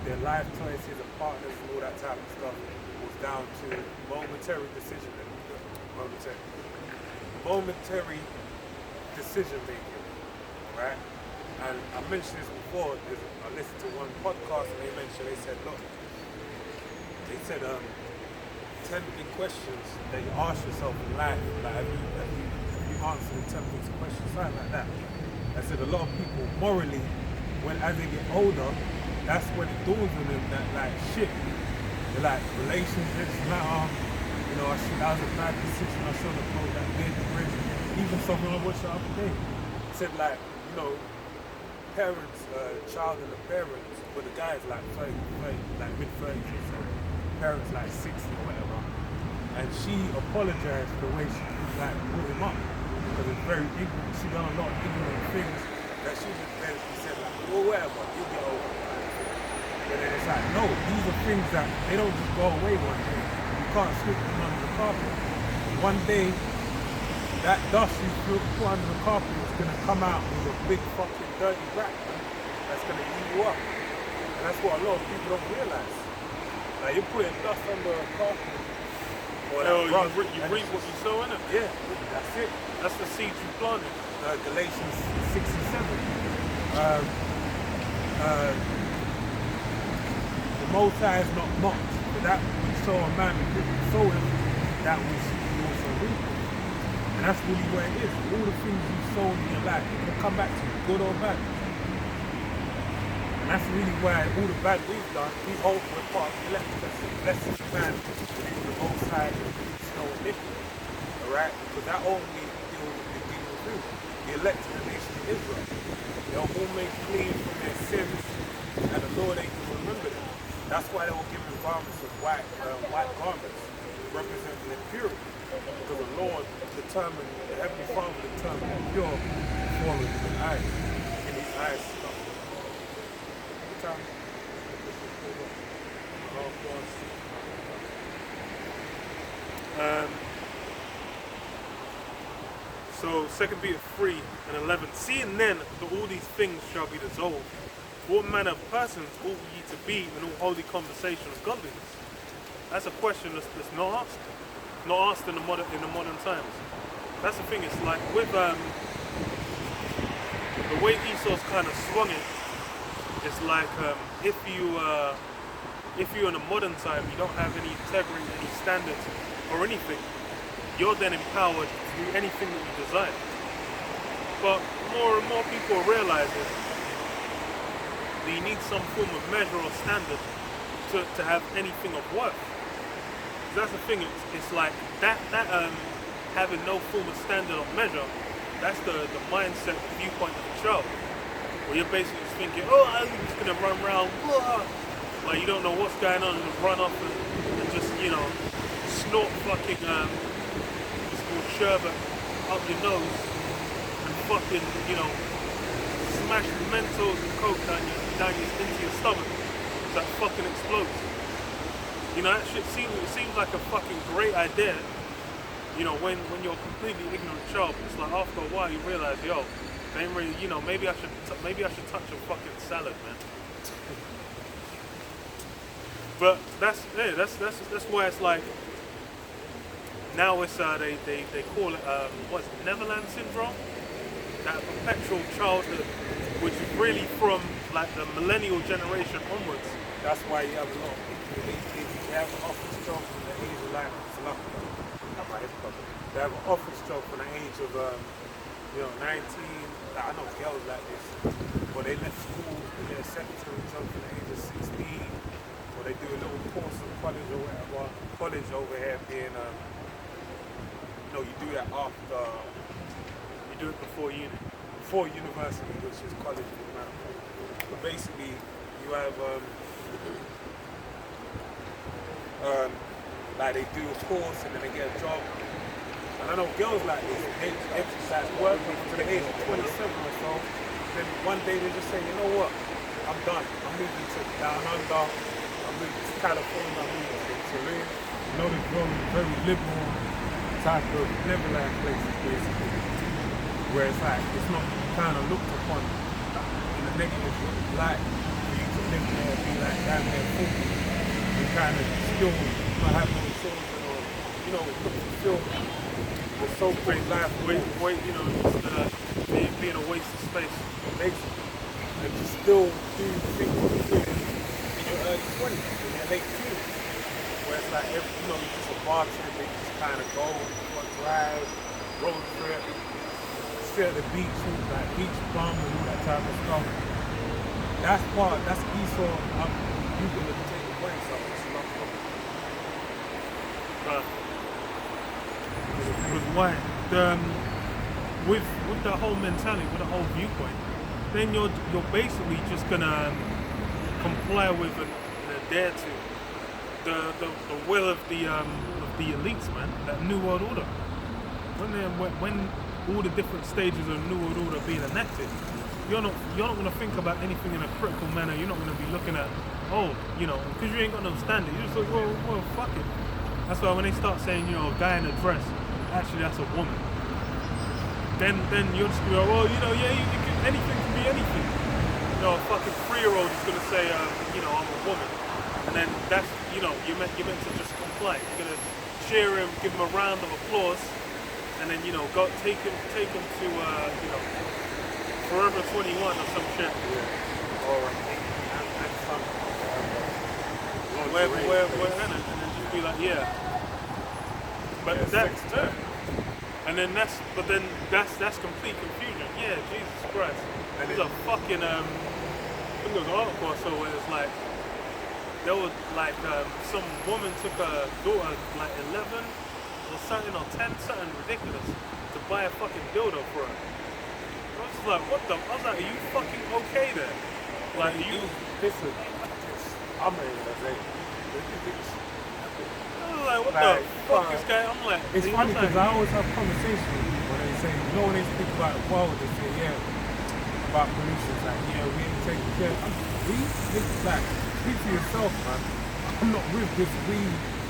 their life choices and partners and all that type of stuff was down to momentary decision making. Momentary decision making, right? And I mentioned this before. I listened to one podcast and they said, look, 10 big questions that you ask yourself in life. Like, have you answered the 10 big questions, something like that. I said a lot of people morally, as they get older, that's when it dawns on them that like shit. They're like, relationships matter. You know, that was a bad decision. I shouldn't have broke that bridge. Even something I watched the other day. It said like, you know, parents, child and the parents, but the guy's like 30, like mid-30s or so. Parents like 60 or whatever. And she apologized for the way she like brought him up. Because it's very ignorant. She done a lot of ignorant things that she just basically said like, well, whatever, you'll get over it. But then it's like, no, these are things that they don't just go away one day. You can't sweep them under the carpet. One day, that dust you put under the carpet is going to come out with a big fucking dirty rat that's going to eat you up. And that's what a lot of people don't realize. Like, you're putting dust under a carpet. Or you reap what you sow, innit? Yeah, that's it. That's the seeds you planted. Galatians 6 and 7. The Most High is not mocked, but that we sow a man sow him, that we also reap. And that's really where it is. All the things you sow in your life, it will come back to you, good or bad. And that's really why all the bad we've done, we hope we're part of the elected blessings of man, the Most High is no iniquity. Alright? Because that only deals with the people who, the elected nation of Israel. They'll all make clean from their sins, and the Lord ain't going to remember them. That's why they were given garments of white garments, representing their purity. Because the Lord determined, the Heavenly Father determined that pure before in his eyes. In his eyes. Good time. So 2 Peter 3 and 11. Seeing then that all these things shall be dissolved, what manner of persons ought ye to be in all holy conversation of godliness? That's a question that's not asked. Not asked in the modern times. That's the thing. It's like with the way Esau's kind of swung it. It's like if you're in a modern time, you don't have any integrity, any standards, or anything. You're then empowered to do anything that you desire. But more and more people are realizing that you need some form of measure or standard to have anything of worth. That's the thing. It's like that having no form of standard or measure. That's the mindset, the viewpoint of the child, where you're basically just thinking, oh, I'm just gonna run around, blah. Like you don't know what's going on, and just run off and just snort fucking sherbet up your nose and fucking smash Mentos and coke into your stomach so that fucking explodes. That shit seems like a fucking great idea, when you're a completely ignorant child. It's like after a while you realize, they ain't really, maybe I should touch a fucking salad, man. But that's why it's like now it's they call it what's it, Neverland syndrome, that perpetual childhood, which is really from like the millennial generation onwards. That's why you have a lot of people, they have an office job from the age of like, they have an office job from the age of 19. I know girls like this, but they left school to get a secretary job from the age of 16, or they do a little course of college or whatever. College over here being, you do that after, you do it before uni. Before university, which is college in America. But basically, you have, like they do a course and then they get a job. And I know girls like this, they exercise working to the age of 27 or so. Then one day they just say, you know what, I'm done. I'm moving to down under, I'm moving to California, I'm moving to Tulum. There's very liberal type of Neverland places basically. Where it's like, it's not kind of looked upon in a negative light for you to live there and be like, kind of still not have no children or, you know, fulfill the so-called life Wait, you know, just being a waste of space. basically. And you still do things you're doing in your early 20s, in your late teens. Where it's like, you know, you're just a bartender, you just kind of go on a drive, road trip, sit at the beach, like beach bum and all that type of stuff. That's Esau, you can take away something. With why? With the whole mentality, with the whole viewpoint, then you're basically just gonna comply with and adhere to the will of the elites, man. That New World Order. When all the different stages of New World Order being enacted, you're not gonna think about anything in a critical manner. You're not gonna be looking at, you know, because you ain't got no standard. You're just like, well, fuck it. That's why when they start saying, you know, a guy in a dress, actually that's a woman. Then you're just gonna go, well, you know, yeah, anything can be anything. You know, a fucking 3-year-old is gonna say, you know, I'm a woman, and then that's, you know, you're meant to just comply. You're gonna cheer him, give him a round of applause, and then, you know, go take him to, you know, Forever 21 or some shit. Yeah. Or and some Where and then just be like, yeah. But yeah, that's complete confusion. Yeah, Jesus Christ. And There's a fucking I think there was an article or so where it's like there was like some woman took her daughter like 11 or something or 10, something ridiculous, to buy a fucking dildo for her. I was just like, what the? I was like, are you fucking okay there? Like, you? Listen, I'm ready to say. I was like, what the fuck is going on? I'm like, It's funny because I always have conversations with people when they say, you know, when they speak about the world, they say, yeah, about pollution, it's like, yeah, we ain't taking care. It's like, speak for yourself, man. I'm not with this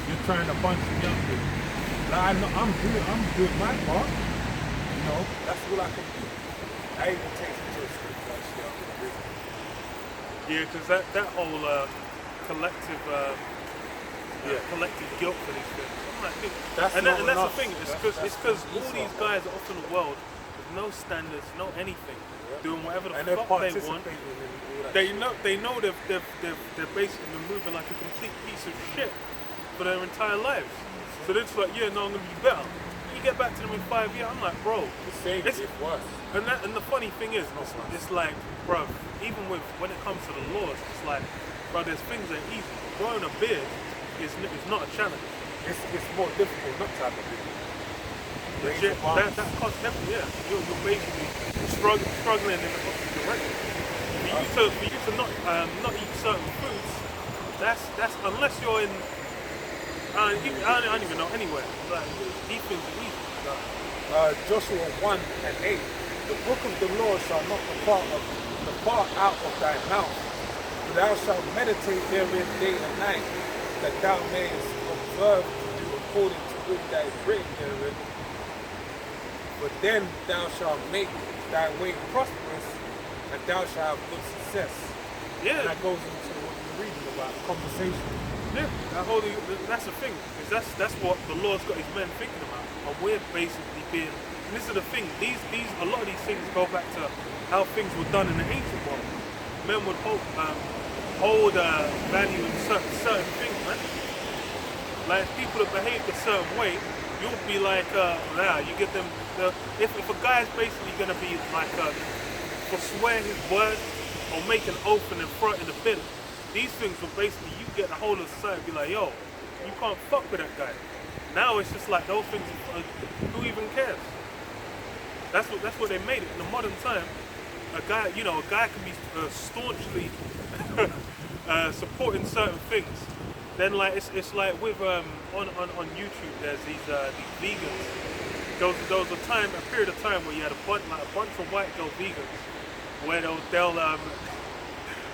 you're trying to bunch me up with. Like, I'm doing my part. You know, that's all I can do. I even take it to a street like shit up in the business. yeah, because that whole collective collective guilt for these things. I'm like, That's and not that's the enough. thing. It's because all these guys are off in the world with no standards, no anything, doing whatever the And they're fuck they want. participating in all that. They know they've basically been moving like a complete piece of shit for their entire lives. So they're just like, yeah, no, I'm gonna be better. You get back to them in 5 years, I'm like, bro, The same it's is worse. and the funny thing is, it's like, bro, even when it comes to the laws, it's like, bro, there's things that are easy. Growing a beard is not a challenge. It's more difficult not to have a beard. Legit, that costs definitely, yeah. You're basically struggling in the opposite direction. For you to not eat certain foods, that's unless you're in I don't even know anywhere. Like, these things are easy. Joshua 1:8. The book of the law shall not depart out of thy mouth. Thou shalt meditate therein day and night, that thou mayest observe to do according to which that is written therein. But then thou shalt make thy way prosperous, and thou shalt have good success. Yeah. And that goes into what you're reading about, conversation. Yeah, that's the thing. Because that's what the Lord's got his men thinking about. And we're basically being. And this is the thing. A lot of these things go back to how things were done in the ancient world. Men would hold value in certain things, man. Like people that behaved a certain way, you'll be like, you get them. If a guy's basically gonna be like forswear his word or make an oath and then throw it in the bin, these things will basically you get the whole of society be like, yo, you can't fuck with that guy. Now it's just like those things. Who even cares? That's what they made it in the modern time. A guy can be staunchly supporting certain things. Then like it's like with on YouTube there's these vegans. There was a period of time where you had a bunch of white girl vegans where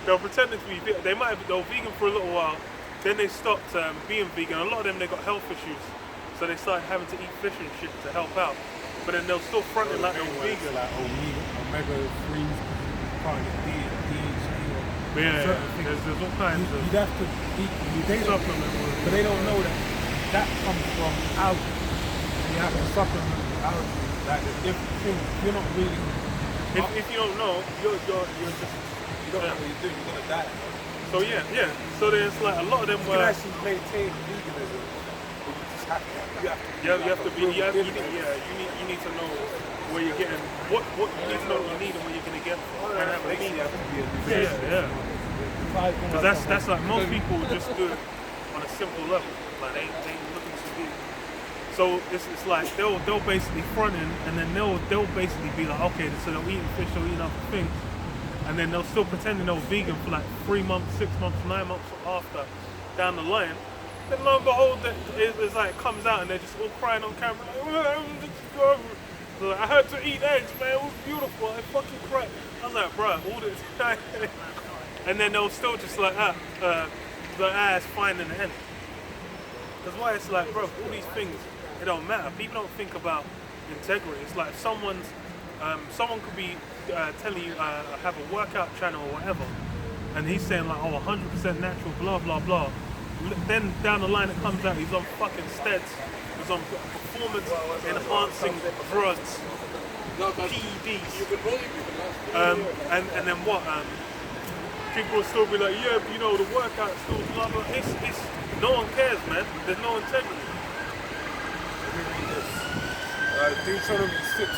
they'll pretend to be vegan. They were vegan for a little while, then they stopped being vegan. A lot of them they got health issues, so they started having to eat fish and shit to help out. But then they'll still front it like they're vegan. Like omega 3s, can't get DHA or But yeah, certain things. there's all kinds of You'd have to eat. They don't, supplement with but they don't know that that comes from algae. You have to supplement with algae. Like the different things. You're not really. If you don't know, you're just You don't know what you're doing. You're gonna die. so yeah. So there's like a lot of them You can were actually maintain veganism, but you just have to. you have to be you need to know where you're getting what you need to know what you need and where you're gonna get from. And have a Basically, you have to be a yeah. Because that's like most people just do it on a simple level. Like they ain't looking too deep. So it's like they'll basically front in and then they'll basically be like, okay, so they're eating fish, they're eating other things, and then they'll still pretend they're vegan for like 3 months, 6 months, 9 months after down the line. Then lo and behold, it's like comes out and they're just all crying on camera like, like, I had to eat eggs, man, it was beautiful, I fucking cried. I was like, bro, all this time. And then they'll still just like the ass fine in the end. That's why it's like, bro, all these things, it don't matter. People don't think about integrity. It's like someone could be telling you have a workout channel or whatever, and he's saying like, oh, 100% natural, blah blah blah. Then down the line it comes out he's on fucking steads, he's on performance enhancing drugs, PEDs, and then what? People will still be like, yeah, but you know the workout still blah blah. It's no one cares, man. There's no integrity. Deuteronomy 6:6.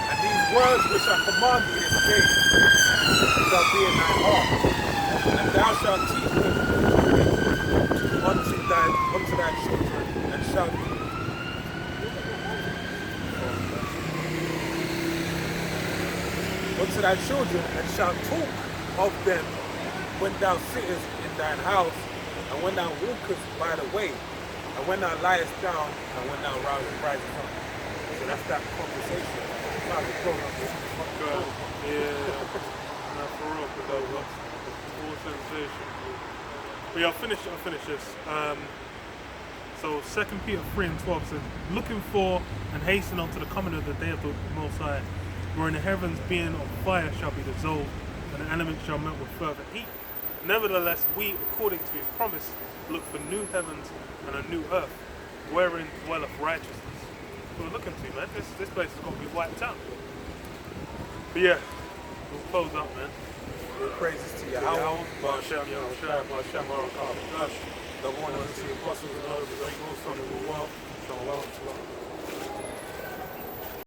And these words which are commanded in this day shall be in thy heart, and thou shalt teach them unto thy children, and shalt unto thy children, and shalt talk of them when thou sittest in thine house, and when thou walkest by the way, and when thou liest down, and when thou risest up. So that's that conversation. Not the program. Yeah, not for real, but that was full sensation. But yeah, I'll finish this. So 2 Peter 3:12 says, looking for and hasten unto the coming of the day of the Most High, wherein the heavens being of fire shall be dissolved, and the elements shall melt with fervent heat. Nevertheless, we, according to his promise, look for new heavens and a new earth, wherein dwelleth righteousness. So we're looking to, man. This place is going to be wiped out. But yeah, we'll close up, man. All praises to Yahweh. Baruch The one of the apostles and others, the great most of the world. Shalom.